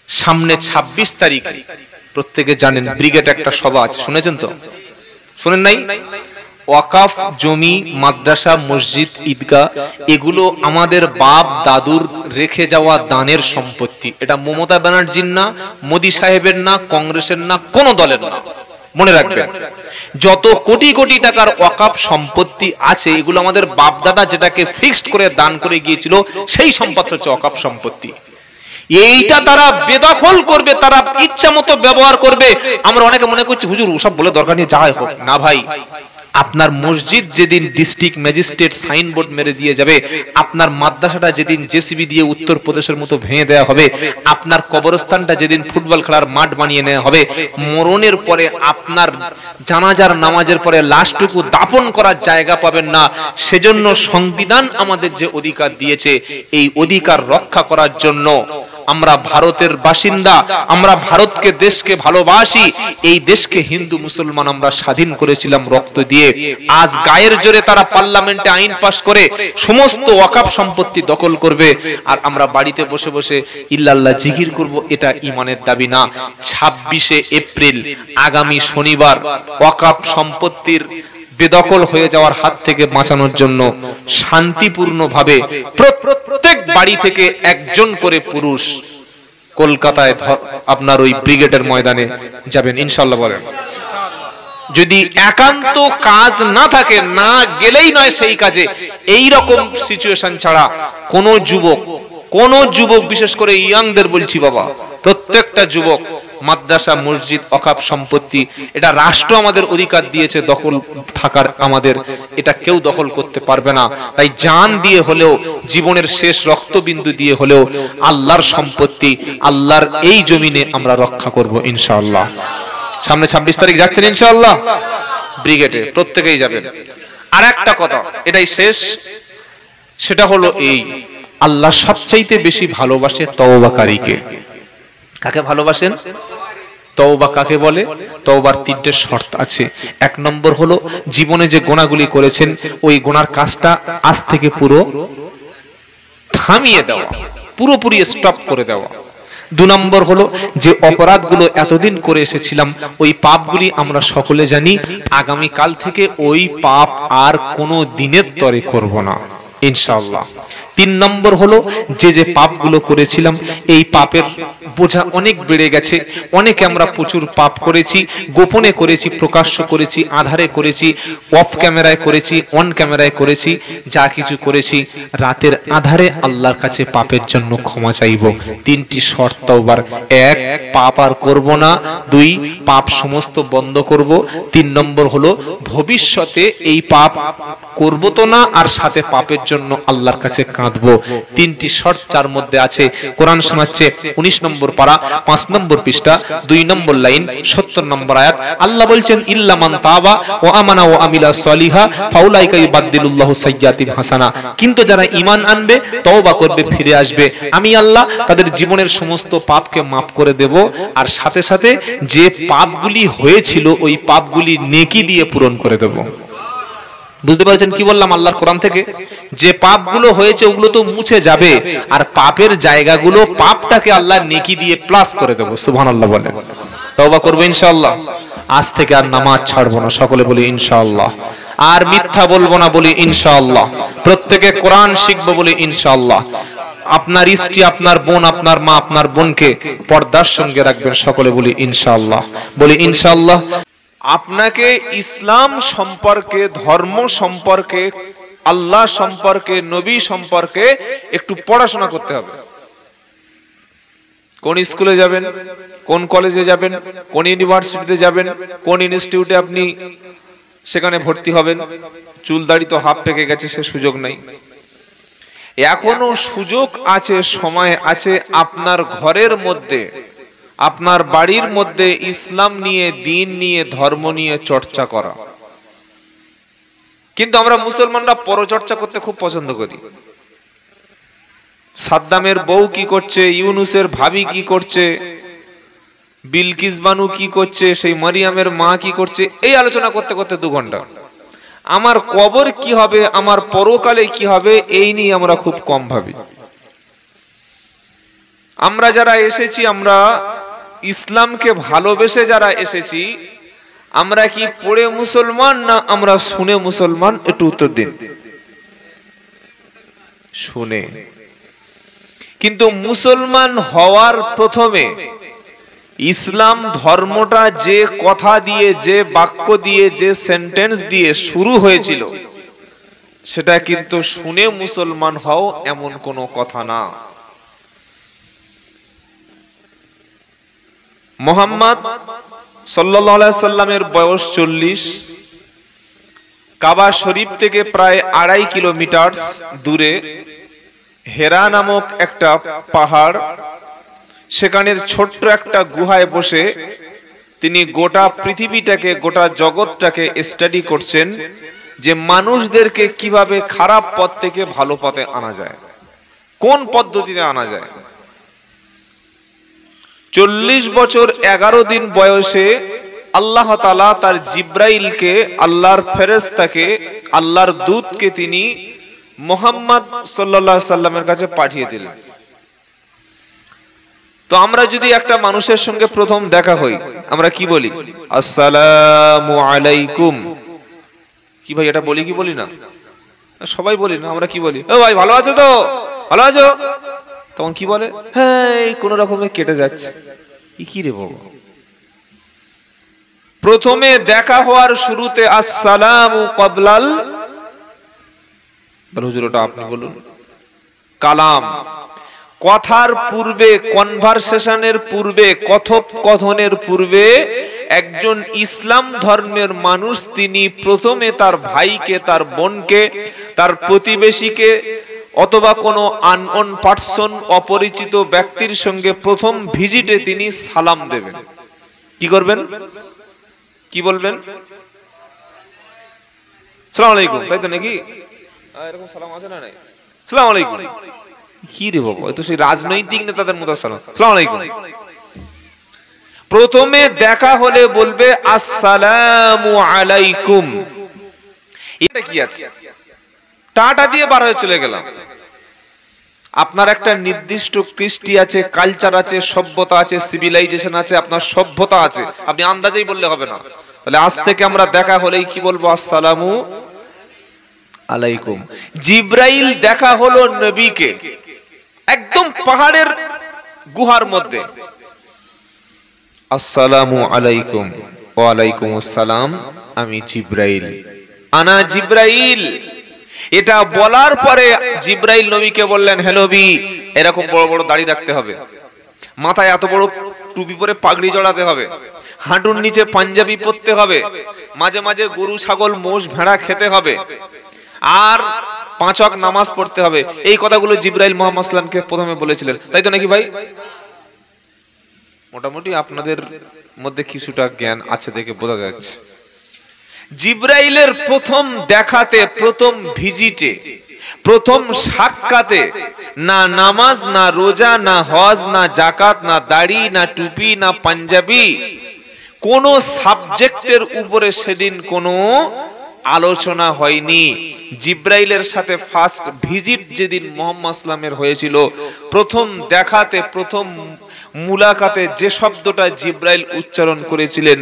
সামনে ২৬ তারিখ প্রত্যেকে জানেন ব্রিগেড একটা সভা আছে, শুনেছেন তো? শুনেন নাই? ওয়াকাফ জমি, মাদ্রাসা, মসজিদ, ঈদগাহ এগুলো আমাদের বাপ দাদুর রেখে যাওয়া দানের সম্পত্তি। এটা মমতা ব্যানার্জির না, মোদী সাহেবের না, কংগ্রেসের না, কোন দলের না। মনে রাখবেন, যত কোটি কোটি টাকার ওয়াকাফ সম্পত্তি আছে এগুলো আমাদের বাপ দাদা যেটাকে ফিক্সড করে দান করে গিয়েছিল, সেই সম্পদ হচ্ছে ওয়াকাফ সম্পত্তি। এইটা তারা বেদখল করবে, তারা ইচ্ছা মতো ব্যবহার করবে। আমরা অনেকে মনে করছি হুজুর ওসব বলে দরকার নেই, যাই হোক না ভাই। আপনার মসজিদ যেদিন ডিস্ট্রিক্ট ম্যাজিস্ট্রেট সাইনবোর্ড মেরে দিয়ে যাবে, আপনার মাদ্রাসাটা যেদিন জেসিবি দিয়ে উত্তরপ্রদেশের মতো ভেঙে দেওয়া হবে, আপনার কবরস্থানটা যেদিন ফুটবল খেলার মাঠ বানিয়ে নেওয়া হবে, মরণের পরে আপনার জানাজার নামাজের পরে লাশটুকু দাফন করার জায়গা পাবেন না। সেজন্য সংবিধান আমাদের যে অধিকার দিয়েছে, এই অধিকার রক্ষা করার জন্য আমরা ভারতের বাসিন্দা, আমরা ভারতকে দেশকে ভালোবাসি। এই দেশকে হিন্দু মুসলমান আমরা স্বাধীন করেছিলাম রক্ত দিয়ে। আজ গায়ের জোরে তারা পার্লামেন্টে আইন পাশ করে সমস্ত ওয়াকাফ সম্পত্তি দখল করবে, আর আমরা বাড়িতে বসে বসে ইল্লাল্লাহ জিকির করব। এটা ঈমানের দাবি না। ২৬শে এপ্রিল আগামী শনিবার ওয়াকাফ সম্পত্তির বেদখল হয়ে যাওয়ার হাত থেকে বাঁচানোর জন্য শান্তিপূর্ণভাবে প্রত্যেক বাড়ি থেকে একজন করে পুরুষ কলকাতায় আপনার ওই ব্রিগেডের ময়দানে যাবেন ইনশাআল্লাহ। বলেন, যদি একান্ত কাজ না থাকে, না গেলেই নয় সেই কাজে। এই রকম সিচুয়েশন ছাড়া কোন যুবক বিশেষ করে ইয়াংদের বলছি বাবা, প্রত্যেকটা যুবক মাদ্রাসা, মসজিদ, ওয়াকাফ সম্পত্তি এটা রাষ্ট্র আমাদের অধিকার দিয়েছে দখল থাকার, আমাদের এটা কেউ দখল করতে পারবে না। তাই জান দিয়ে হলেও, জীবনের শেষ রক্তবিন্দু দিয়ে হলেও আল্লাহর সম্পত্তি, আল্লাহর এই জমিনে আমরা রক্ষা করব ইনশাআল্লাহ। সামনে ২৬ তারিখ যাচ্ছেন ইনশাআল্লাহ ব্রিগেডে, প্রত্যেকেই যাবেন। আর একটা কথা, এটাই শেষ, সেটা হলো এই, আল্লাহ সবচাইতে বেশি ভালোবাসে তওবাকারীকে। কাকে ভালোবাসেন? তওবা কাকে বলে? তওবার ৩টে শর্ত আছে। ১ নম্বর হলো জীবনে যে গুনাহগুলি করেছেন ওই গুনার কাজটা আজ থেকে পুরো থামিয়ে দেওয়া, পুরোপুরি স্টপ করে দেওয়া। ২ নম্বর হলো যে অপরাধগুলো এতদিন করে এসেছিলাম ওই পাপগুলি আমরা সকলে জানি, আগামী কাল থেকে ওই পাপ আর কোনো দিনের তরে করব না ইনশাআল্লাহ। ৩ নম্বর হলো যে পাপগুলো করেছিলাম এই পাপের বোঝা অনেক বেড়ে গেছে। অনেকে আমরা প্রচুর পাপ করেছি, গোপনে করেছি, প্রকাশ্য করেছি, আধারে করেছি, অফ ক্যামেরায় করেছি, অন ক্যামেরায় করেছি, যা কিছু করেছি রাতের আধারে আল্লাহর কাছে পাপের জন্য ক্ষমা চাইব। ৩টি শর্ত তওবার। ১, পাপ আর করব না। ২, পাপ সমস্ত বন্ধ করব। ৩ নম্বর হলো ভবিষ্যতে এই পাপ করব তো না, আর সাথে পাপের জন্য আল্লাহর কাছে কাঁদবো। ৩টি শর্ত যার মধ্যে আছে। কোরআন শোনাচ্ছে ১৯ নম্বর পারা ৫ নম্বর পৃষ্ঠা ২ নম্বর লাইন ৭০ নম্বর আয়াত। আল্লাহ বলছেন ইল্লা মান তাবা ওয়া আমানা ওয়া আমিলা সলিহা ফাউলাইকা ইউবাদদিলুল্লাহু সাইয়্যাতিহিম হাসানা। কিন্তু যারা ঈমান আনবে, তওবা করবে, ফিরে আসবে, আমি আল্লাহ তাদের জীবনের সমস্ত পাপকে মাফ করে দেব, আর সাথে সাথে যে পাপগুলি হয়েছিল ওই পাপগুলি নেকি দিয়ে পূরণ করে দেব। বুঝতে পারছেন কি বললাম? আল্লাহর কোরআন থেকে যে পাপগুলো হয়েছে ওগুলো তো মুছে যাবে, আর পাপের জায়গাগুলো, পাপটাকে আল্লাহ নেকি দিয়ে প্লাস করে দেব। সুবহানাল্লাহ বলেন। তওবা করব ইনশাআল্লাহ। আজ থেকে আর নামাজ ছাড়বো না, সকলে বলি ইনশাআল্লাহ। আর মিথ্যা বলবো না, বলি ইনশাআল্লাহ। প্রত্যেকে কোরআন শিখবো, বলি ইনশাআল্লাহ। আপনার স্ত্রী, আপনার বোন, আপনার মা, আপনার বোনকে পর্দার সঙ্গে রাখবেন, সকলে বলি ইনশাআল্লাহ। বলি ইনশাআল্লাহ। আপনাকে ইসলাম সম্পর্কে, ধর্ম সম্পর্কে, আল্লাহ সম্পর্কে, নবী সম্পর্কে একটু পড়াশোনা করতে হবে। কোন স্কুলে যাবেন, কোন কলেজে যাবেন, কোন ইউনিভার্সিটিতে যাবেন, কোন ইনস্টিটিউটে আপনি সেখানে ভর্তি হবেন, চুল দাড়ি তো হাফ পেকে গেছে, সে সুযোগ নাই। এখনো সুযোগ আছে, সময় আছে আপনার ঘরের মধ্যে, আপনার বাড়ির মধ্যে ইসলাম নিয়ে, দিন নিয়ে, ধর্ম নিয়ে চর্চা করা। কিন্তু আমরা মুসলমানরা পরচর্চা করতে খুব পছন্দ করি। সাদ্দামের বউ কি করছে, ইউনুসের ভাবি কি করছে, বিলকিস বানু কি করছে, সেই মারিয়ামের মা কি করছে, এই আলোচনা করতে করতে 2 ঘন্টা। আমার কবর কি হবে, আমার পরকালে কি হবে, এই নিয়ে আমরা খুব কম ভাবি। আমরা যারা এসেছি, আমরা ইসলামকে ভালোবেসে যারা এসেছি, আমরা কি পড়ে মুসলমান না আমরা শুনে মুসলমান? একটু উত্তর দিন। শুনে। কিন্তু মুসলমান হওয়ার প্রথমে ইসলাম ধর্মটা যে কথা দিয়ে, যে বাক্য দিয়ে, যে সেন্টেন্স দিয়ে শুরু হয়েছিল, সেটা কিন্তু শুনে মুসলমান হও এমন কোনো কথা না। মুহাম্মদ সাল্লাল্লাহু আলাইহি সাল্লামের বয়স 40। কাবা শরীফ থেকে প্রায় 2.5 কিলোমিটার দূরে হেরা নামক একটা পাহাড়, সেখানের ছোট্ট একটা গুহায় বসে তিনি গোটা পৃথিবীটাকে, গোটা জগৎটাকে স্টাডি করছেন যে মানুষদেরকে কিভাবে খারাপ পথ থেকে ভালো পথে আনা যায়, কোন পদ্ধতিতে আনা যায়। 40 বছর 11 দিন বয়সে আল্লাহ তাআলা তার জিব্রাইলকে, আল্লাহর ফেরেশতাকে, আল্লাহর দূতকে তিনি মুহাম্মদ সাল্লাল্লাহু আলাইহি সাল্লামের কাছে পাঠিয়ে দিলেন। তো আমরা যদি একটা মানুষের সঙ্গে প্রথম দেখা হই, আমরা কি বলি? আসসালামু আলাইকুম। কি ভাই, এটা বলি কি বলি না? সবাই বলি না? আমরা কি বলি? ও ভাই ভালো আছো তো? ভালো আছো? তখন কি বলে? হ্যাঁ, কোন রকমে কেটে যাচ্ছে। কি রে বাবা, প্রথমে দেখা হওয়ার শুরুতে আসসালামু ক্বাবলাল, হুজুর ওটা আপনি বলুন, কালাম, কথার পূর্বে, কনভারসেশনের পূর্বে, কথোপকথনের পূর্বে একজন ইসলাম ধর্মের মানুষ তিনি প্রথমে তার ভাইকে, তার বোনকে, তার প্রতিবেশীকে অথবা কোনো আননোন পারসন, অপরিচিত ব্যক্তির সঙ্গে প্রথম ভিজিটে তিনি সালাম দেবেন। কি করবেন? কি বলবেন? আসসালামু আলাইকুম, তাই তো নাকি? এরকম সালাম আছে না? নাই। আসসালামু আলাইকুম। কি রে বাবা, তো সেই রাজনৈতিক নেতাদের মতো সালাম। আসসালামু আলাইকুম। প্রথমে দেখা হলে বলবে আসসালামু আলাইকুম। এটা কি আছে? টাটা দিয়ে বার হয়ে চলে গেলাম। আপনার একটা নির্দিষ্ট কৃষ্টি আছে, কালচার আছে, সভ্যতা আছে, সিভিলাইজেশন আছে, আপনার সভ্যতা আছে, আপনি আন্দাজেই বললে হবে না। তাহলে আজ থেকে আমরা দেখা হলেই কি বলবো? আসসালামু আলাইকুম। জিব্রাইল দেখা হলো নবীকে একদম পাহাড়ের গুহার মধ্যে। আসসালামু আলাইকুম। ওয়া আলাইকুম আসসালাম, আমি জিব্রাইল, আনা জিব্রাইল। এটা বলার পরে জিব্রাইল নবীকে বললেন, হে নবী, এরকম বড় বড় দাড়ি রাখতে হবে, মাথায় এত বড় টুপি পরে পাগড়ি জড়াতে হবে, হাঁটুর নিচে পাঞ্জাবি পরতে হবে, মাঝে মাঝে গরু, ছাগল, মোষ, ভেড়া খেতে হবে, আর 5 ওয়াক্ত নামাজ পড়তে হবে। এই কথাগুলো জিব্রাইল মুহাম্মদ সাল্লাল্লাহু আলাইহি ওয়াসাল্লামকে প্রথমে বলেছিলেন, তাই তো নাকি ভাই? মোটামুটি আপনাদের মধ্যে কিছুটা জ্ঞান আছে দেখে বোঝা যাচ্ছে। জিব্রাইলের প্রথম দেখাতে, প্রথম ভিজিটে, প্রথম সাক্ষাতে না নামাজ, না রোজা, না হজ, না যাকাত, না দাড়ি, না টুপি, না পাঞ্জাবি, কোন সাবজেক্টের উপরে সেদিন কোনো আলোচনা হয়নি। জিব্রাইলের সাথে ফার্স্ট ভিজিট যেদিন মুহাম্মদ সাল্লামের হয়েছিল, প্রথম দেখাতে, প্রথম মুলাকাতে যে শব্দটা জিব্রাইল উচ্চারণ করেছিলেন,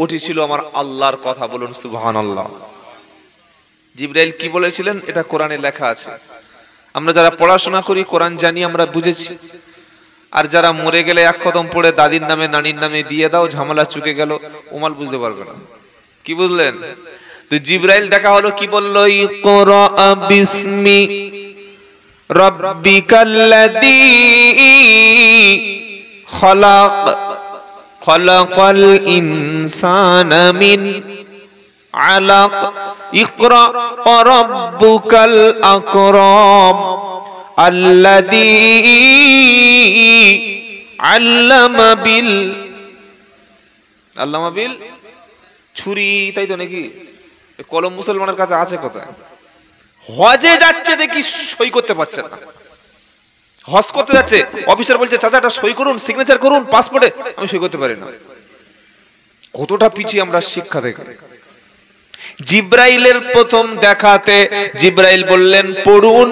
ওটি ছিল আমার আল্লাহর কথা। বলুন সুবহানাল্লাহ। জিব্রাইল কি বলেছিলেন এটা কোরআনে লেখা আছে। আমরা যারা পড়াশোনা করি, কোরআন জানি, আমরা বুঝেছি। আর যারা মরে গেলে এক খতম পড়ে দাদির নামে, নানির নামে দিয়ে দাও, ঝামেলা চুকে গেল, ওমাল বুঝতে পারবে না। কি বুঝলেন? তো জিব্রাইল দেখা হলো, কি বললো? ইকরা বিসমি রাব্বিকাল্লাযী খলাক, খলাকাল ইনসানা মিন আলাক, ইকরা রাব্বুকাল আকরাম আল্লাযী আল্লামা বিল, আল্লামা বিল ছুরি, তাই তো নাকি? কলম মুসলমানের কাছে আছে কোথায়? হজে যাচ্ছে দেখি সই করতে পারছেন না। হজ করতে যাচ্ছে, অফিসার বলছে চাচা এটা সই করুন, সিগনেচার করুন পাসপোর্টে, আমি সই করতে পারি না। কতটা পিছিয়ে আমরা শিক্ষা থেকে। জিব্রাইলের প্রথম দেখাতে জিব্রাইল বললেন পড়ুন,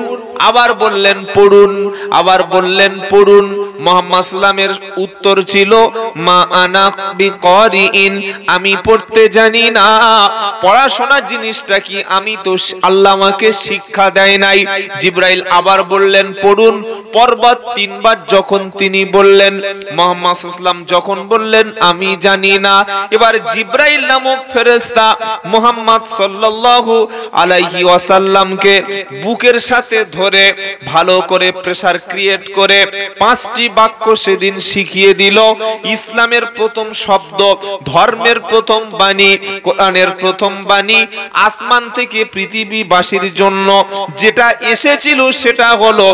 আবার বললেন পড়ুন, আবার বললেন পড়ুন, মুহাম্মদ সাল্লামের উত্তর ছিল মা আনা বিকারিইন, আমি পড়তে জানি না। পড়াশোনা জিনিসটা কি আমি তো আল্লাহ আমাকে শিক্ষা দেয় নাই। জিবরাইল আবার বললেন পড়ুন। পরবার 3 বার যখন তিনি বললেন, মুহাম্মদ সাল্লাল্লাহু আলাইহি ওয়াসাল্লাম যখন বললেন আমি জানি না, এবার জিবরাইল নামক ফেরেশতা মুহাম্মদ সাল্লাল্লাহু আলাইহি ওয়াসাল্লামকে বুকের সাথে ধরে ভালো করে প্রেসার ক্রিয়েট করে 5টি বাক্য সেদিন শিখিয়ে দিল। ইসলামের প্রথম শব্দ, ধর্মের প্রথম বাণী, কোরআনের প্রথম বাণী আসমান থেকে পৃথিবীবাসীর জন্য যেটা এসেছিল সেটা হলো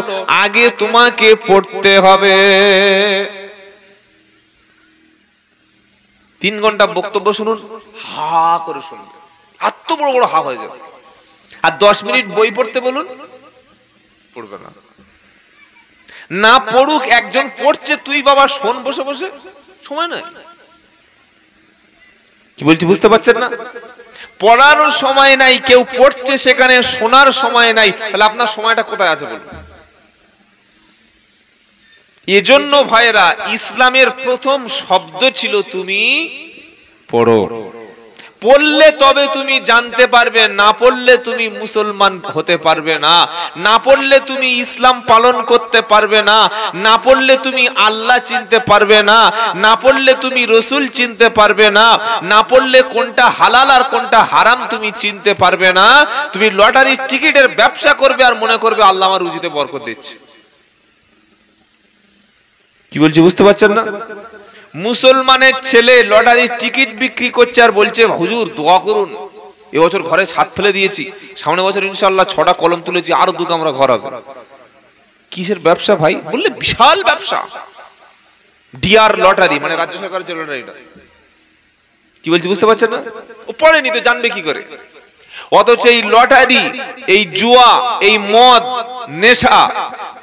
আগে তোমাকে পড়তে হবে। 3 ঘন্টা বক্তব্য শুনুন, হা করে শুনবে, এত বড় বড় হা হয়ে যাবে। আর 10 মিনিট বই পড়তে বলুন, পড়বে না। না পড়ুক, একজন পড়ছে, তুই বাবা শোন বসে বসে, সময় নয়। কি বলছি বুঝতে পারছেন না? পড়ারও সময় নাই, কেউ পড়ছে সেখানে শোনার সময় নাই, তাহলে আপনার সময়টা কোথায় আছে বলুন? এজন্য ভাইরা ইসলামের প্রথম শব্দ ছিল তুমি পড়ো। পড়লে তবে তুমি জানতে পারবে, না পড়লে তুমি মুসলমান হতে পারবে না, না পড়লে তুমি ইসলাম পালন করতে পারবে না, না পড়লে তুমি আল্লাহ চিনতে পারবে না, না পড়লে তুমি রসুল চিনতে পারবে না, না পড়লে কোনটা হালাল আর কোনটা হারাম তুমি চিনতে পারবে না। তুমি লটারির টিকিটের ব্যবসা করবে আর মনে করবে আল্লাহ আমার রুজিতে বরকত দিচ্ছে। কি বলছি বুঝতে পারছেন না? মুসলমানের ছেলে লটারির টিকিট বিক্রি করছে আর বলছে হুজুর দোয়া করুন, এবছর ঘরে ছাদ ফেলে দিয়েছি, সামনে বছর ইনশাআল্লাহ 6টা কলম তুলেছি, আরো 2 কামরা ঘর হবে। কিসের ব্যবসা ভাই? বললে বিশাল ব্যবসা, ডিআর লটারি, মানে রাজ্য সরকারের যে লটারিটা। কি বলছি বুঝতে পারছেন না? ও পড়েনি তো জানবে কি করে? অথচ এই লটারি, এই জুয়া, এই মদ, নেশা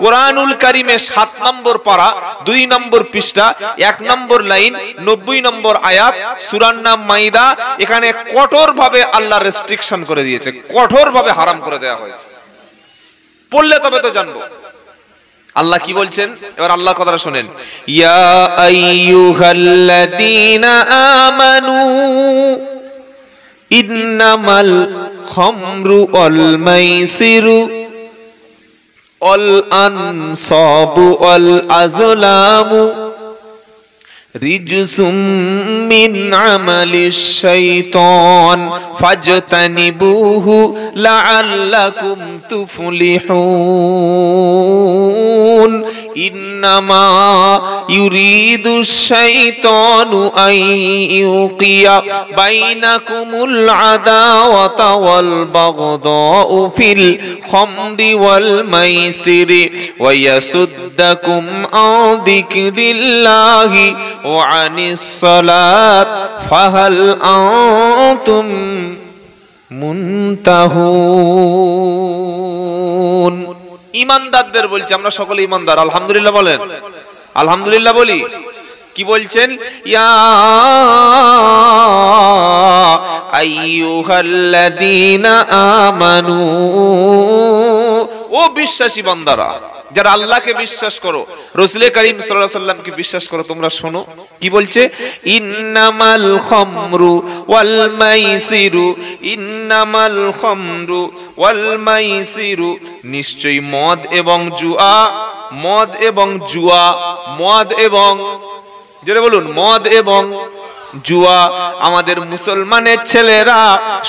কোরআনুল কারিমে 7 নম্বর পারা 2 নম্বর পৃষ্ঠা 1 নম্বর লাইন 90 নম্বর আয়াত সূরার নাম মাইদা, এখানে কঠোর ভাবে আল্লাহ রেস্ট্রিকশন করে দিয়েছে, কঠোর ভাবে হারাম করে দেওয়া হয়েছে। পড়লে তবে তো জানবো আল্লাহ কি বলছেন। এবার আল্লাহর কথাটা শুনেন, ইয়া আইয়ুহাল্লাযীনা আমানু ইন্নামাল খামরু ওয়াল মাইসিরু ওয়াল আনসাবু ওয়াল আজলামু রিজসুম মিন আমালিশ শাইতান ফাজতানিবুহু লাআল্লাকুম তুফলিহুন। ইন্নামা ইউরিদুশ শাইতানু আন ইউকিয়া বাইনাকুমুল আদাওয়াতা ওয়াল বাগদাউ ফিল খামরি ওয়াল মাইসিরি ওয়া ইয়াসুদ্দাকুম আন যিকরিল্লাহি ওয়া আনিস সালাত ফাহাল আনতুম মুনতাহুন। ঈমানদারদের বলছে, আমরা সকলে ঈমানদার, আলহামদুলিল্লাহ বলেন, আলহামদুলিল্লাহ বলি। কি বলছেন? ইয়া আইয়ুহাল্লাযীনা আমানু, ও বিশ্বাসী বান্দারা, যারা আল্লাহকে বিশ্বাস করো, রাসূল করিম সাল্লাল্লাহু আলাইহি ওয়াসাল্লামকে বিশ্বাস করো, তোমরা শোনো কি বলছে। ইন্নামাল খামরু ওয়াল মাইসিরু, ইন্নামাল খামরু ওয়াল মাইসিরু, নিশ্চয়ই মদ এবং জুয়া, মদ এবং জুয়া, মদ এবং, জোরে বলুন, মদ এবং জুয়া। আমাদের মুসলমানের ছেলেরা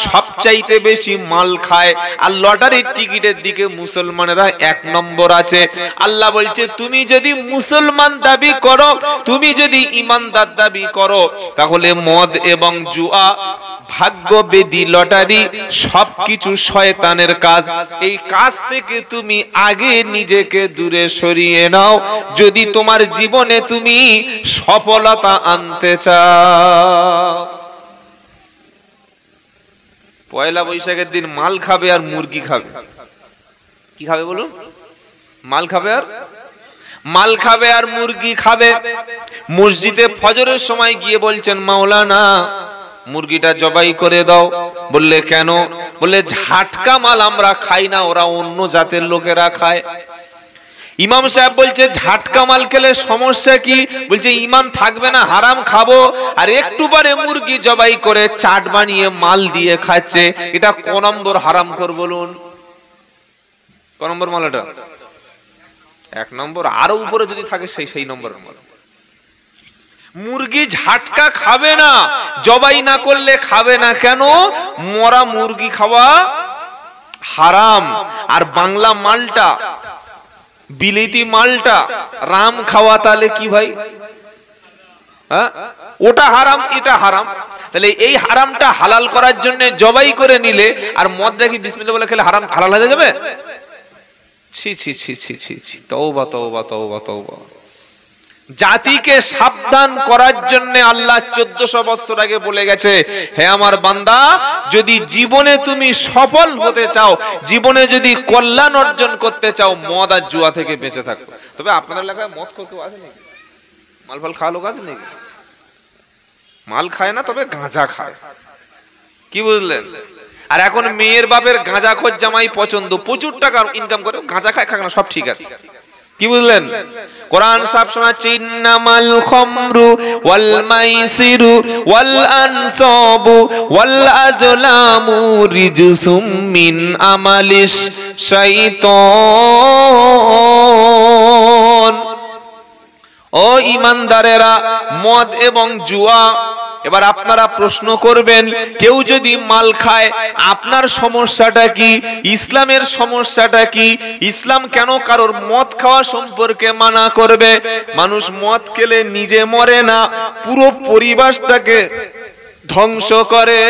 সবচাইতে বেশি মাল খায়, আর লটারির টিকিটের দিকে মুসলমানেরা 1 নম্বর আছে। আল্লাহ বলছে তুমি যদি মুসলমান দাবি করো, তুমি যদি ঈমানদার দাবি করো, তাহলে মদ এবং জুয়া, ভাগ্য বেদি, লটারি সবকিছু শয়তানের কাজ। এই কাজ থেকে তুমি আগে নিজেকে দূরে সরিয়ে নাও যদি তোমার জীবনে তুমি সফলতা আনতে চাও। পয়লা বৈশাখের দিন মাল খাবে আর মুরগি খাবে। কি খাবে বলুন? মাল খাবে আর মাল খাবে আর মুরগি খাবে। মসজিদে ফজরের সময় গিয়ে বলছেন মাওলানা মুরগিটা জবাই করে দাও। বললে কেন? বললে ঝাটকা মাল আমরা খাই না, ওরা অন্য জাতের লোকেরা খায়। ইমাম সাহেব বলছে ঝাটকা মাল খেলে সমস্যা কি? বলছে ইমান থাকবে না, হারাম খাবো। আর একটু পরে মুরগি জবাই করে চাট বানিয়ে মাল দিয়ে খাচ্ছে, এটা ক নম্বর হারাম খোর বলুন? ক নম্বর মাল এটা? 1 নম্বর। আরো উপরে যদি থাকে সেই নম্বরের মাল। মুরগি ঝাটকা খাবে না, জবাই না করলে খাবে না। কেন? মরা মুরগি খাওয়া হারাম। আর বাংলা মালটা, বিলেতি মালটা রাম খাওয়া, তাহলে কি ভাই? হ্যাঁ, ওটা হারাম, এটা হারাম। তাহলে এই হারামটা হালাল করার জন্য জবাই করে নিলে, আর মদ দেখি বিসমিল্লাহ বলে খেলে হারাম হালাল হয়ে যাবে? ছি ছি ছি ছি ছি ছি, তওবা তওবা তওবা তওবা। জাতিকে সাবধান করার জন্য আল্লাহ 1400 বছর আগে বলে গেছে, হে আমার বান্দা, যদি জীবনে তুমি সফল হতে চাও, জীবনে যদি কল্যাণ অর্জন করতে চাও, মদ আর জুয়া থেকে বেঁচে থাকো। তবে আপনাদের এলাকায় মদ কেউ আছে নাকি? মাল ফাল খাওয়া লোক আছে নাকি? মাল খায় না, তবে গাঁজা খায়। কি বুঝলেন? আর এখন মেয়ের বাপের গাঁজাখোর জামাই পছন্দ, প্রচুর টাকা ইনকাম করে, গাঁজা খায়, খাক না, সব ঠিক আছে। কি বুঝলেন? কোরআন সব শোনাচ্ছে, ইন্নামাল খামরু ওয়াল মাইসিরু ওয়াল আনসাবু ওয়াল আজলামু রিজসুম মিন আমালিশ শাইতান। ও ঈমানদারেরা, মদ এবং জুয়া। এবার আপনারা প্রশ্ন করবেন, কেউ যদি মাল খায় আপনার সমস্যাটা কি? ইসলামের সমস্যাটা কি? ইসলাম কেন কারোর মদ খাওয়া সম্পর্কে মানা করবে? মানুষ মদ খেলে নিজে মরে না, পুরো পরিবারটাকে ধ্বংস করে।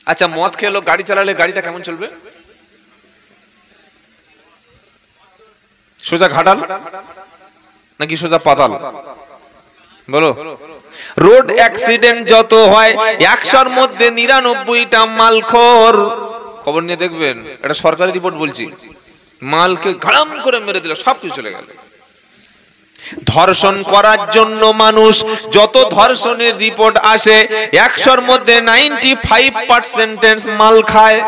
আচ্ছা, মদ খেলো, গাড়ি চালালে গাড়িটা কেমন চলবে? সোজা ঘাটাল নাকি সোজা পাতাল? বলো। রোড অ্যাক্সিডেন্ট যত হয় 100-র মধ্যে 99টা মালখোর। খবর নিয়ে দেখবেন, এটা সরকারি রিপোর্ট বলছি। মালকে ঘাড়াম করে মেরে দিল, সব কিছু চলে গেল। ধর্ষণ করার জন্য মানুষ, যত ধর্ষণের রিপোর্ট আসে 100-র মধ্যে 95% মাল খায়।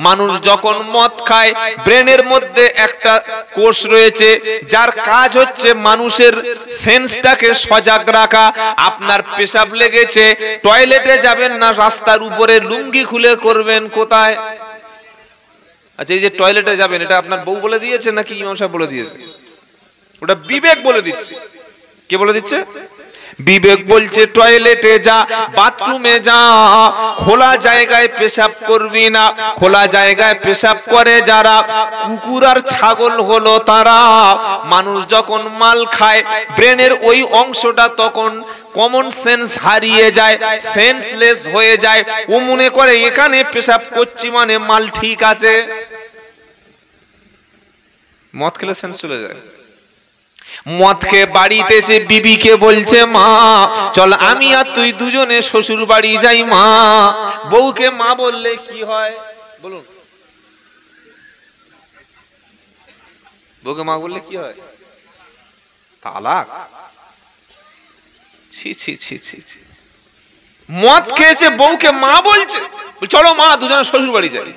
মানুষ যখন মদ খায়, ব্রেনের মধ্যে একটা কোষ রয়েছে যার কাজ হচ্ছে মানুষের সেন্সটাকে সজাগ রাখা। আপনার পেশাব লেগেছে, টয়লেটে যাবেন না, রাস্তার উপরে লুঙ্গি খুলে করবেন কোথায়? আচ্ছা, এই যে টয়লেটে যাবেন, এটা আপনার বউ বলে দিয়েছে নাকি ইমাম সাহেব বলে দিয়েছে? ওটা বিবেক বলে দিচ্ছে। কে বলে দিচ্ছে? বিবেক বলছে টয়লেটে যা, বাথরুমে যা, খোলা জায়গায় পেশাব করবি না। খোলা জায়গায় পেশাব করে যারা, কুকুর আর ছাগল হলো তারা। মানুষ যখন মাল খায়, ব্রেনের ওই অংশটা তখন কমন সেন্স হারিয়ে যায়, সেন্সলেস হয়ে যায়। ও মনে করে এখানে পেশাব করছি মানে মাল ঠিক আছে। মদ খেলে সেন্স চলে যায়। মদ খেয়ে বাড়িতে এসে বিবিকে বলছে, মা চল আমি আর তুই দুজনে শ্বশুর বাড়ি যাই। মা, বউকে মা বললে কি হয় বলুন? বউকে মা বললে কি হয়? তালাক। ছি ছি ছি ছি ছি। মদ খেয়েছে, বউকে মা বলছে, চলো মা দুজনে শ্বশুর বাড়ি যাই।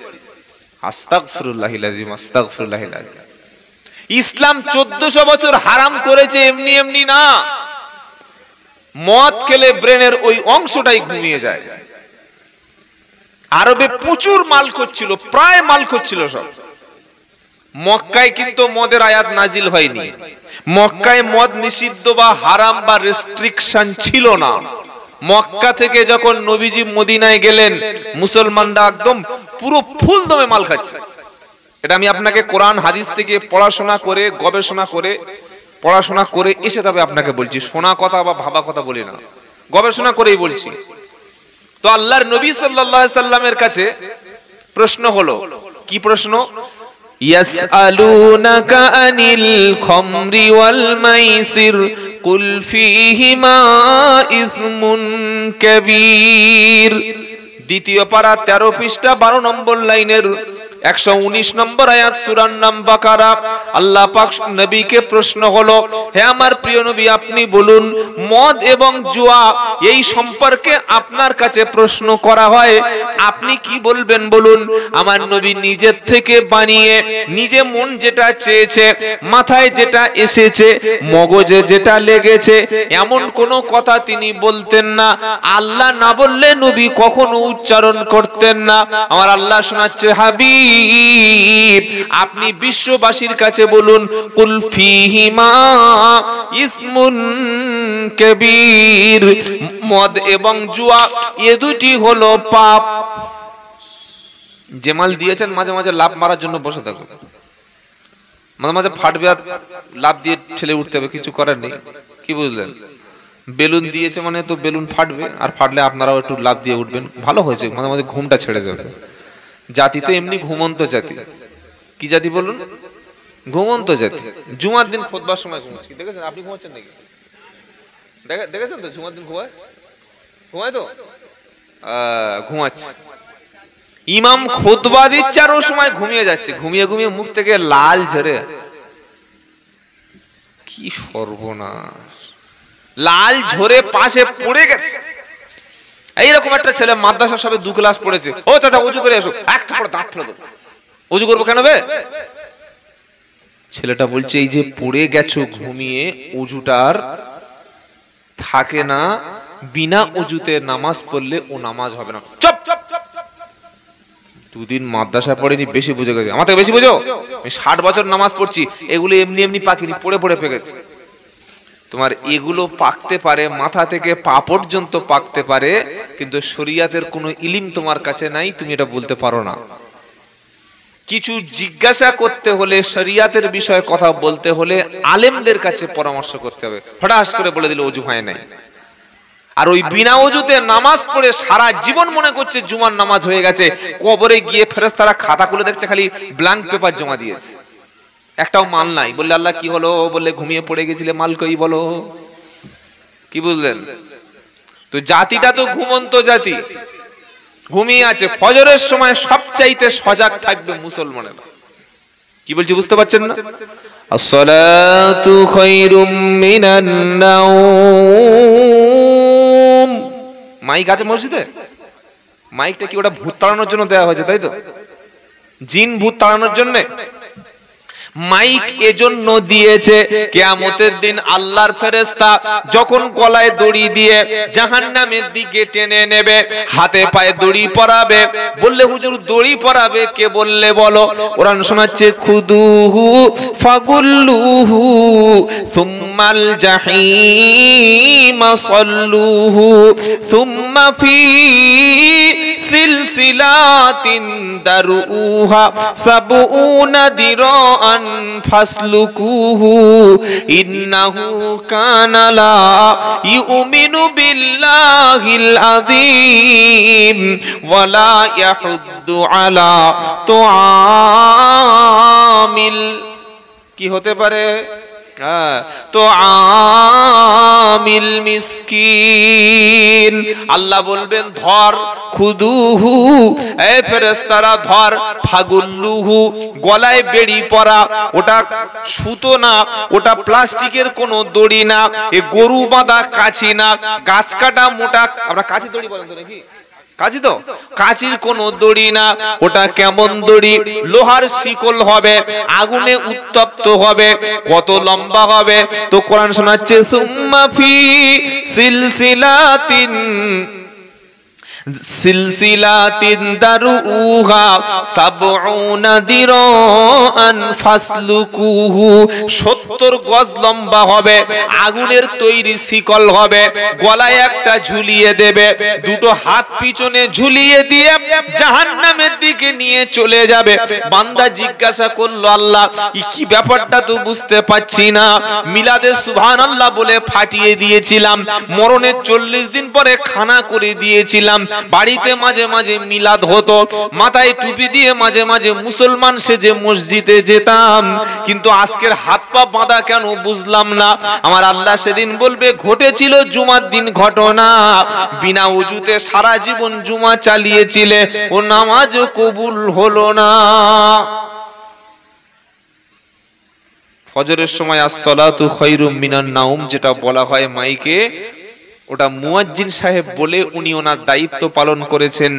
আস্তাগফিরুল্লাহিল আযীম, আস্তাগফিরুল্লাহিল আযীম। ইসলাম 1400 বছর হারাম করেছে এমনি এমনি না। মদ খেলে ব্রেনের ওই অংশটাই ঘুমিয়ে যায়। আরবে প্রচুর মাল করছিল, প্রায় মাল করছিল সব। মক্কায় কিন্তু মদের আয়াত নাজিল হয়নি। মক্কায় মদ নিষিদ্ধ বা হারাম বা রেস্ট্রিকশন ছিল না। মক্কা থেকে যখন নবীজি মদিনায় গেলেন, মুসলমানরা একদম পুরো ফুল দমে মাল খাচ্ছে। এটা আমি আপনাকে কোরআন হাদিস থেকে পড়াশোনা করে, গবেষণা করে, পড়াশোনা করে এসে তবে আপনাকে বলছি। শোনা কথা বা ভাবা কথা বলি না, গবেষণা করেই বলছি। তো আল্লাহর নবী সাল্লাল্লাহু আলাইহি সাল্লামের কাছে প্রশ্ন হলো। কি প্রশ্ন? ইয়াসআলুনাকা আনিল খামরি ওয়াল মাইসির কুল ফীহিমা ইসমুন কাবীর। দ্বিতীয় পারা 13 পৃষ্ঠা 12 নম্বর লাইনের 119 নম্বর আয়াত সূরার নাম বাকারা। আল্লাহ পাক নবীকে প্রশ্ন হলো, হে আমার প্রিয় নবী, আপনি বলুন মদ এবং জুয়া এই সম্পর্কে আপনার কাছে প্রশ্ন করা হয়, আপনি কি বলবেন বলুন। আমার নবী নিজের থেকে বানিয়ে নিজে মন যেটা চেয়েছে, মাথায় যেটা এসেছে, মগজে যেটা লেগেছে, এমন কোনো কথা তিনি বলতেন না। আল্লাহ না বললে নবী কখনো উচ্চারণ করতেন না। আমার আল্লাহ শোনাচ্ছে, হাবিব আপনি বিশ্ববাসীর কাছে বলুন, কুল ফীহিমা ইসমুন কবীর, মদ এবং জুয়া এ দুটি হলো পাপ। যে মাল দিয়েছেন মাঝে মাঝে লাভ মারার জন্য বসে থাকো, মাঝে মাঝে ফাটবে আর লাভ দিয়ে ঠেলে উঠতে হবে, কিছু করার নেই। কি বুঝলেন? বেলুন দিয়েছে মানে তো বেলুন ফাটবে, আর ফাটলে আপনারাও একটু লাভ দিয়ে উঠবেন। ভালো হয়েছে, মাঝে মাঝে ঘুমটা ছেড়ে যাবে। জাতি তো এমনি ঘুমন্ত জাতি। কি জাতি বলুন? ঘুমন্ত জাতি। জুমার দিন খুতবার সময় ঘুমাচ্ছে, দেখেছেন? আপনি ঘুমাচ্ছেন নাকি? দেখেছেন তো জুমার দিন ঘুমায়? ঘুমায় তো ঘুমাচ্ছে। ইমাম খুতবা দিচ্ছে আর ওই সময় ঘুমিয়ে যাচ্ছে, ঘুমিয়ে ঘুমিয়ে মুখ থেকে লাল ঝরে। কি সর্বনাশ! লাল ঝরে পাশে পড়ে গেছে। এইরকম একটা ছেলে মাদ্রাসা সবে 2 ক্লাস পড়েছে। ও চাচা ওযু করে এসো, এক থাপড় দাঁত ফেলে দেব। ওযু করবো কেন বে? ছেলেটা বলছে, এই যে পড়ে গেছো ঘুমিয়ে, ওযুটার থাকে না, বিনা ওযুতে নামাজ পড়লে ও নামাজ হবে না। চুপ! 2 দিন মাদ্রাসা পড়েনি, বেশি বুঝে গেছে। আমার থেকে বেশি বুঝো? আমি 60 বছর নামাজ পড়ছি, এগুলো এমনি এমনি পাকিনি, পড়ে পড়ে পেকেছে। তোমার এগুলো পাকতে পারে, মাথা থেকে পা পর্যন্ত পাকতে পারে, কিন্তু শরীয়তের কোনো ইলম তোমার কাছে নাই, তুমি এটা বলতে পারো না। কিছু জিজ্ঞাসা করতে হলে, শরীয়তের বিষয়ে কথা বলতে হলে আলেমদের কাছে পরামর্শ করতে হবে। হঠাৎ করে বলে দিল ওযু হয় নাই, আর ওই বিনা ওযুতে নামাজ পড়ে সারা জীবন মনে করছে জুমার নামাজ হয়ে গেছে। কবরে গিয়ে ফেরেশতারা খাতা খুলে দেখছে খালি ব্ল্যাঙ্ক পেপার জমা দিয়েছে, একটাও মাল নাই। বললে আল্লাহ কি হলো? বললে ঘুমিয়ে পড়ে গেছিলে, মাল কই বলো? কি বুঝলেন? তো জাতিটা তো ঘুমন্ত জাতি, ঘুমিয়ে আছে। ফজরের সময় সবচাইতে সজাগ থাকবে মুসলমানেরা। কি বলছি বুঝতে পারছেন না? আসসালাতু খায়রুম মিনান নাওম। মাইক আছে মসজিদে? মাইকটা কি ওটা ভূত তাড়ানোর জন্য দেওয়া হয়েছে, তাই তো? জিন ভূত তাড়ানোর জন্য মাইক এজন্য দিয়েছে, কিয়ামতের দিন আল্লাহর ফেরেশতা যখন গলায় দড়ি দিয়ে জাহান্নামের দিকে টেনে নেবে, হাতে পায়ে দড়ি পরাবে। বললে হুজুর দড়ি পরাবে কে? বললে বলো। কোরআন শোনাচ্ছে, খুদুহু ফাগুল্লুহু সুম্মাল জাহিমা সাল্লুহু সুম্মা ফি সিলসিলাতিন দারুহা সাবউনা দিরাআন ফাসলুকুহু ইন্নাহু কানা লা ইউমিনু বিল্লাহিল আযীম ওয়া লা ইয়াহুদ্দু আলা তুআমিল। কি হতে পারে? তো আমিল মিসকিন। আল্লাহ বলবেন ধর, খুদুহু এ ফেরেশতারা ধর, ফাগুল্লুহু গলায় বেড়ি পরা, ওটা সুতো না, ওটা প্লাস্টিকের কোনো দড়ি না, এ গরু বাঁধা কাছি না, গাছ কাটা মোটা, আমরা কাছি দড়ি বলেন তো নাকি? কাছি তো, কাচির কোন দড়ি না। ওটা কেমন দড়ি? লোহার শিকল হবে, আগুনে উত্তপ্ত হবে। কত লম্বা হবে? তো কোরআন শোনাচ্ছে, সুম্মা ফি সিলসিলাতিন সিলসিলাতিন দারুহা সাবউনা দিরাআন ফাসলুকুহু 70 গজ লম্বা হবে, আগুনের তৈরি শিকল হবে, গলায় একটা ঝুলিয়ে দেবে, দুটো হাত পিছনে ঝুলিয়ে দিয়ে জাহান্নামের দিকে নিয়ে চলে যাবে। বান্দা জিজ্ঞাসা করলো, আল্লাহ কি ব্যাপারটা তো বুঝতে পাচ্ছি না। মিলাদে সুবহানাল্লাহ বলে ফাটিয়ে দিয়েছিলাম, মরণের 40 দিন পরে খানা করে দিয়েছিলাম, বাড়িতে মাঝে মাঝে মিলাদ হতো, মাথায় টুপি দিয়ে মাঝে মাঝে মুসলমান সেজে মসজিদে যেতাম। কিন্তু আজকের হাত পা বাঁধা কেন বুঝলাম না। আমার আল্লাহ সেদিন বলবে ঘটেছিল জুমার দিন ঘটনা, বিনা ওযুতে সারা জীবন জুমা চালিয়েছিলে, ও নামাজ কবুল হলো না। ফজরের সময় আসসালাতু খায়রুম মিনান নাউম যেটা বলা হয় মাইকে, ওটা মুয়াজ্জিন সাহেব বলে উনি ওনার দায়িত্ব পালন করেছেন।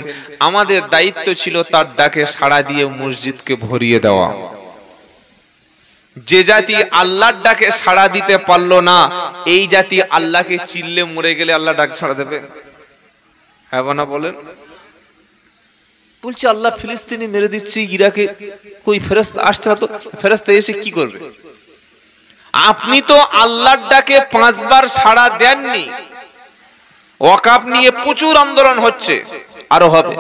আমাদের দায়িত্ব ছিল তার ডাকে সাড়া দিয়ে মসজিদকে ভরিয়ে দেওয়া। যে জাতি আল্লাহর ডাকে সাড়া দিতে পারলো না, এই জাতি আল্লাহকে চিল্লে মরে গেলে আল্লাহ ডাক সাড়া দেবে? হ্যাঁ না বলেন? বলছে আল্লাহ ফিলিস্তিনি মেরে দিচ্ছে, ইরাকে কই ফেরেশতা আসছে না, তো ফেরেশতা এসে কি করবে? আপনি তো আল্লাহর ডাকে 5 বার সাড়া দেননি। ওয়াকাফ নিয়ে প্রচুর আন্দোলন হচ্ছে, আরো হবে,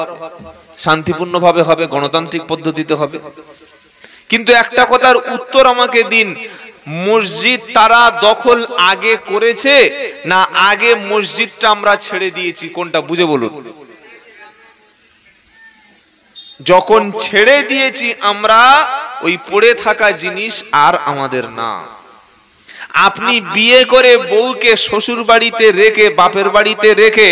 শান্তিপূর্ণভাবে হবে, গণতান্ত্রিক পদ্ধতিতে হবে। কিন্তু একটা কথার উত্তর আমাকে দিন, মসজিদ তারা দখল আগে করেছে না আগে মসজিদটা আমরা ছেড়ে দিয়েছি? কোনটা বুঝে বলুন। যখন ছেড়ে দিয়েছি আমরা, ওই পড়ে থাকা জিনিস আর আমাদের না। আপনি বিয়ে করে বউকে শ্বশুর বাড়িতে রেখে, বাপের বাড়িতে রেখে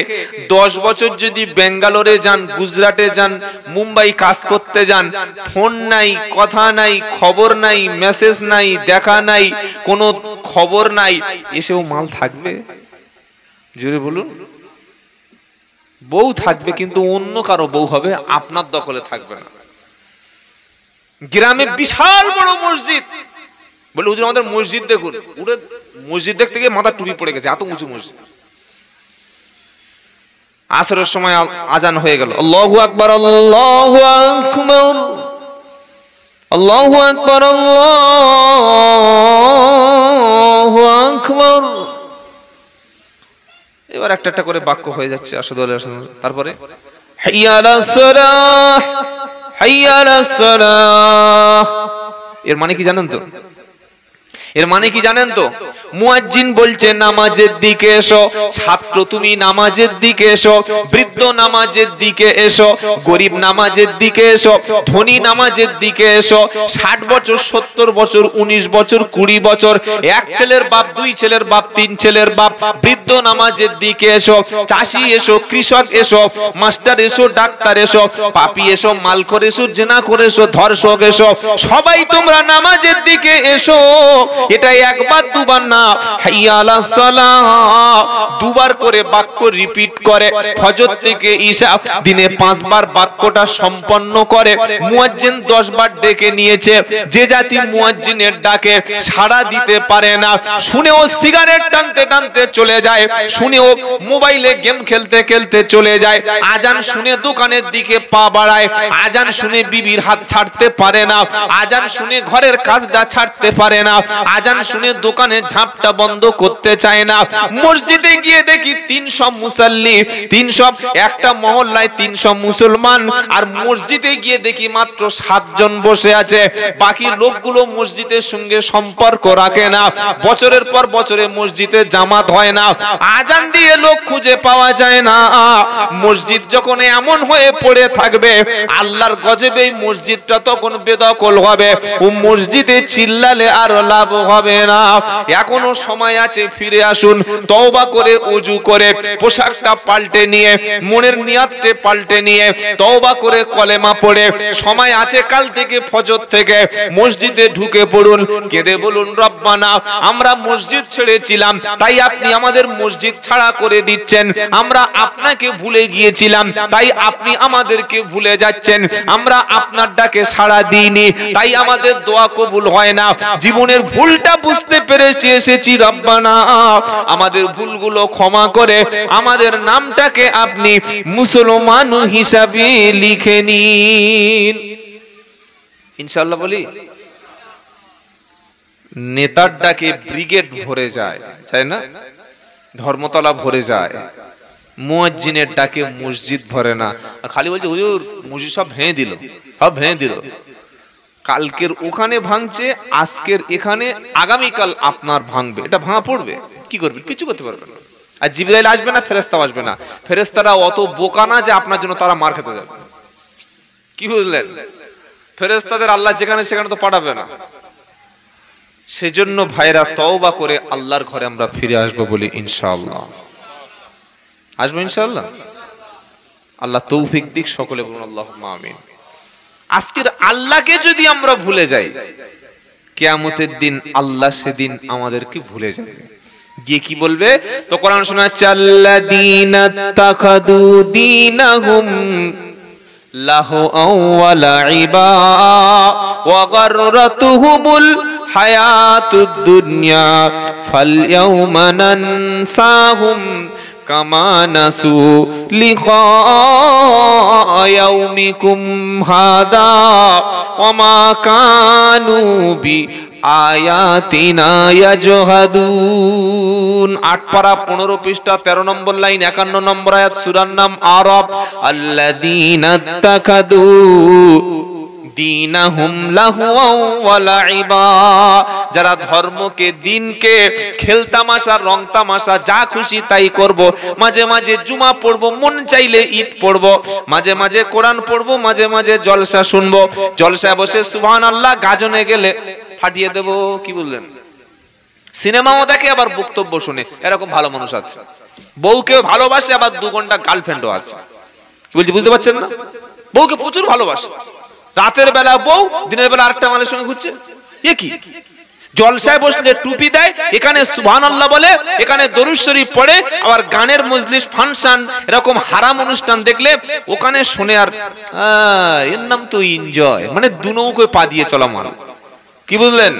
10 বছর যদি বেঙ্গালোরে যান, গুজরাটে যান, মুম্বাই কাজ করতে যান, ফোন নাই, কথা নাই, খবর নাই, মেসেজ নাই, দেখা নাই, কোনো খবর নাই, এসেও মাল থাকবে? জোরে বলুন। বউ থাকবে, কিন্তু অন্য কারো বউ হবে, আপনার দখলে থাকবে না। গ্রামে বিশাল বড় মসজিদ, বলে হুজুর আমাদের মসজিদ দেখুন, উঠে মসজিদ দেখতে গিয়ে মাথা টুপি পড়ে গেছে, এত উঁচু মসজিদ। আসরের সময় আজান হয়ে গেল, আল্লাহু আকবার, আল্লাহু আকবার, আল্লাহু আকবার, আল্লাহু আকবার। এবার একটা একটা করে বাক্য হয়ে যাচ্ছে, আশহাদু আল্লা ইলাহা ইল্লাল্লাহ, তারপরে হাইয়া আলাস সালাহ, হাইয়া আলাস সালাহ। এর মানে কি জানেন তো? এর মানে কি জানেন তো? মুয়াজ্জিন বলছে নামাজের দিকে এসো, ছাত্র তুমি নামাজের দিকে এসো, বৃদ্ধ নামাজের দিকে এসো, গরিব নামাজের দিকে এসো, ধনী নামাজের দিকে এসো, 60 বছর, 70 বছর, 19 বছর, 20 বছর, এক ছেলের বাপ, 2 ছেলের বাপ, 3 ছেলের বাপ, বৃদ্ধ নামাজের দিকে এসো, চাষি এসো, কৃষক এসো, মাস্টার এসো, ডাক্তার এসো, পাপী এসো, মালখোর এসো, জিনাখোর এসো, ধর্ষক এসো, সবাই তোমরা নামাজের দিকে এসো। এটা একবার দুবার না, হাইয়া আলাস সালাহ দুবার করে বাক্য রিপিট করে। ফজর থেকে ঈশা দিনে 5 বার বাক্যটা সম্পন্ন করে। মুয়াজ্জিন 10 বার ডেকে নিয়েছে। যে জাতি মুয়াজ্জিনের ডাকে সাড়া দিতে পারে না, শুনেও সিগারেট টানতে টানতে চলে যায়, শুনেও মোবাইলে গেম খেলতে খেলতে চলে যায়, আজান শুনে দোকানের দিকে পা বাড়ায়, আজান শুনে বিবির হাত ছাড়তে পারে না, আজান শুনে ঘরের কাজটা ছাড়তে পারে না, আজান শুনে দোকানে ঝাপটা বন্ধ করতে চায় না। মসজিদে গিয়ে দেখি 300 মুসাল্লি, 300, একটা মহল্লায় 300 মুসলমান, আর মসজিদে গিয়ে দেখি মাত্র 7 জন বসে আছে। বাকি লোকগুলো মসজিদের সঙ্গে সম্পর্ক রাখে না, বছরের পর বছরে মসজিদে জামাত হয় না, আজান দিয়ে লোক খুঁজে পাওয়া যায় না। মসজিদ যখন এমন হয়ে পড়ে থাকবে, আল্লাহর গজবে মসজিদটা তখন বেদখল হবে। ও মসজিদে চিল্লালে আর লাভ হবে না। এখনো সময় আছে, ফিরে আসুন, তওবা করে ওযু করে পোশাকটা পাল্টে নিয়ে, মনের নিয়াতটা পাল্টে নিয়ে, তওবা করে কলেমা পড়ে, সময় আছে কাল থেকে ফজর থেকে মসজিদে ঢুকে পড়ুন, কেঁদে বলুন রব্বানা আমরা মসজিদ ছেড়েছিলাম, তাই আপনি আমাদের মসজিদ ছাড়া করে দিচ্ছেন, আমরা আপনাকে ভুলে গিয়েছিলাম, তাই আপনি আমাদেরকে ভুলে যাচ্ছেন, আমরা আপনার ডাকে সাড়া দিইনি, তাই আমাদের দোয়া কবুল হয় না, জীবনের ভুলটা বুঝতে পেরেছি, এসেছি রব্বানা আমাদের ভুলগুলো ক্ষমা করে আমাদের নামটাকে আপনি মুসলমান হিসাবে লিখে নিন। ইনশাআল্লাহ বলি। নেতার ডাকে ব্রিগেড ভরে যায়, তাই না? ধর্মতলা ভরে যায়, মুয়াজ্জিনের ডাকে মসজিদ ভরে না। আর খালি বলছে হুজুর মসজিদ সব ভেঙে দিল, সব ভেঙে দিল। কালকের ওখানে ভাঙছে, আজকের এখানে, আগামীকাল আপনার ভাঙবে, এটা ভাঙা পড়বে, কি করবে? কিছু করতে পারবে না। আর জিবরাইল আসবে না, ফেরেশতাও আসবে না। ফেরেশতারা অত বোকা না যে আপনার জন্য তারা মার খেতে যাবে। কি বুঝলেন? ফেরেশতাদের আল্লাহ যেখানে সেখানে তো পাঠাবে না। সেজন্য ভাইরা তওবা করে আল্লাহর ঘরে আমরা ফিরে আসবো বলি ইনশাআল্লাহ। আসবো ইনশাআল্লাহ। আল্লাহ তৌফিক দিক, সকলে বলুন আল্লাহুম্মা আমিন। আজকের আল্লাহকে যদি আমরা ভুলে যাই, কিয়ামতের দিন আল্লাহ সেদিন আমাদেরকে ভুলে যাবে। গিয়ে কি বলবে? তো কোরআন শোনাচ্ছে, আল্লাযীনা তাখাদু দীনাহুম লাহওয়া ওয়া লাইবা ওয়া গাররাতুহুমুল হায়াতুদ দুনিয়া ফালইয়াউমা নানসাহুম কামা নাসু লিকা ইয়াউমিকুম হাদা ওয়া মা কানু বি আয়াতিনা ইয়াজহাদুন। ৮ পারা ১৫ পৃষ্ঠা ১৩ নম্বর লাইন ৫১ নম্বর আয়াত, সূরার নাম আরাফ। আল্লাযীনা তাখাদু দীনাহুম লাহওয়া ওয়া লাইবা, যারা ধর্মকে, দিনকে খেলতামাশা, রং তামাশা, যা খুশি তাই করব, মাঝে মাঝে জুমা পড়ব, মন চাইলে ঈদ পড়ব, মাঝে মাঝে কোরআন পড়ব, মাঝে মাঝে জলসা শুনবো, জলসায় বসে সুবহানাল্লাহ, গাজনে গেলে ফাটিয়ে দেব। কি বললেন? সিনেমাও দেখে আবার বক্তব্য শুনে, এরকম ভালো মানুষ আছে। বউকে ভালোবাসে, আবার ২ ঘন্টা গার্লফ্রেন্ডও আছে। কি বলছি বুঝতে পারছেন না? বউকে প্রচুর ভালোবাসে, রাতের বেলা বউ, দিনের বেলা আরেকটা মালের সঙ্গে ঘুরছে। এ কি? জলসায় বসলে টুপি দেয়, এখানে সুবহানাল্লাহ বলে, এখানে দরুদ শরীফ পড়ে, আবার গানের মজলিস, ফাংশন, এরকম হারাম অনুষ্ঠান দেখলে ওখানে শুনে, আর এর নাম তো এনজয়। মানে দুনৌকোয় পা দিয়ে চলা মাল। কি বুঝলেন?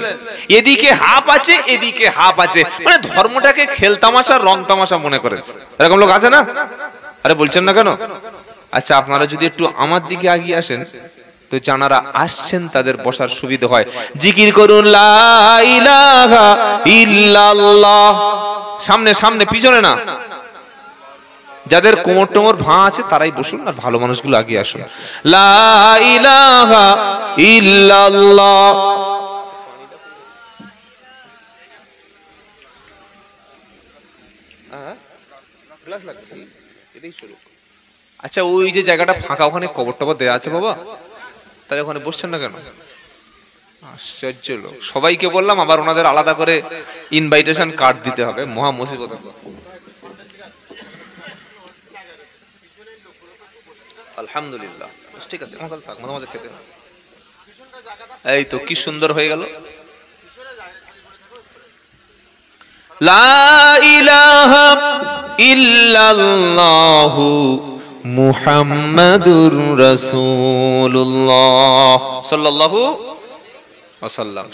এদিকে হাফ আছে, এদিকে হাফ আছে, মানে ধর্মটাকে খেলতামাশা, রং তামাশা মনে করেছে। এরকম লোক আছে না? আরে বলছেন না কেন? আচ্ছা, আপনারা যদি একটু আমার দিকে এগিয়ে আসেন, তো যারা আসছেন তাদের বসার সুবিধা হয়। জিকির করুন লা ইলাহা ইল্লাল্লাহ। সামনে সামনে, পিছনে না। যাদের কোমর টোমর ভাঁ আছে তারাই বসুন, আর ভালো মানুষগুলো এগিয়ে আসুন। লা ইলাহা ইল্লাল্লাহ। আচ্ছা, ওই যে জায়গাটা ফাঁকা, ওখানে কবর টবর দেওয়া আছে বাবা, তাহলে ওখানে বসছেন না কেন? আশ্চর্য লোক। সবাইকে বললাম, আবার ওনাদের আলাদা করে ইনভাইটেশন কার্ড দিতে হবে, মহা মুসিবত। আলহামদুলিল্লাহ, ঠিক আছে, আমার কাছে থাক, মাঝে মাঝে খেতে। এই তো কি সুন্দর হয়ে গেল। লা ইলাহা ইল্লাল্লাহু মুহাম্মাদুর রাসূলুল্লাহ সাল্লাল্লাহু আলাইহি ওয়াসাল্লাম।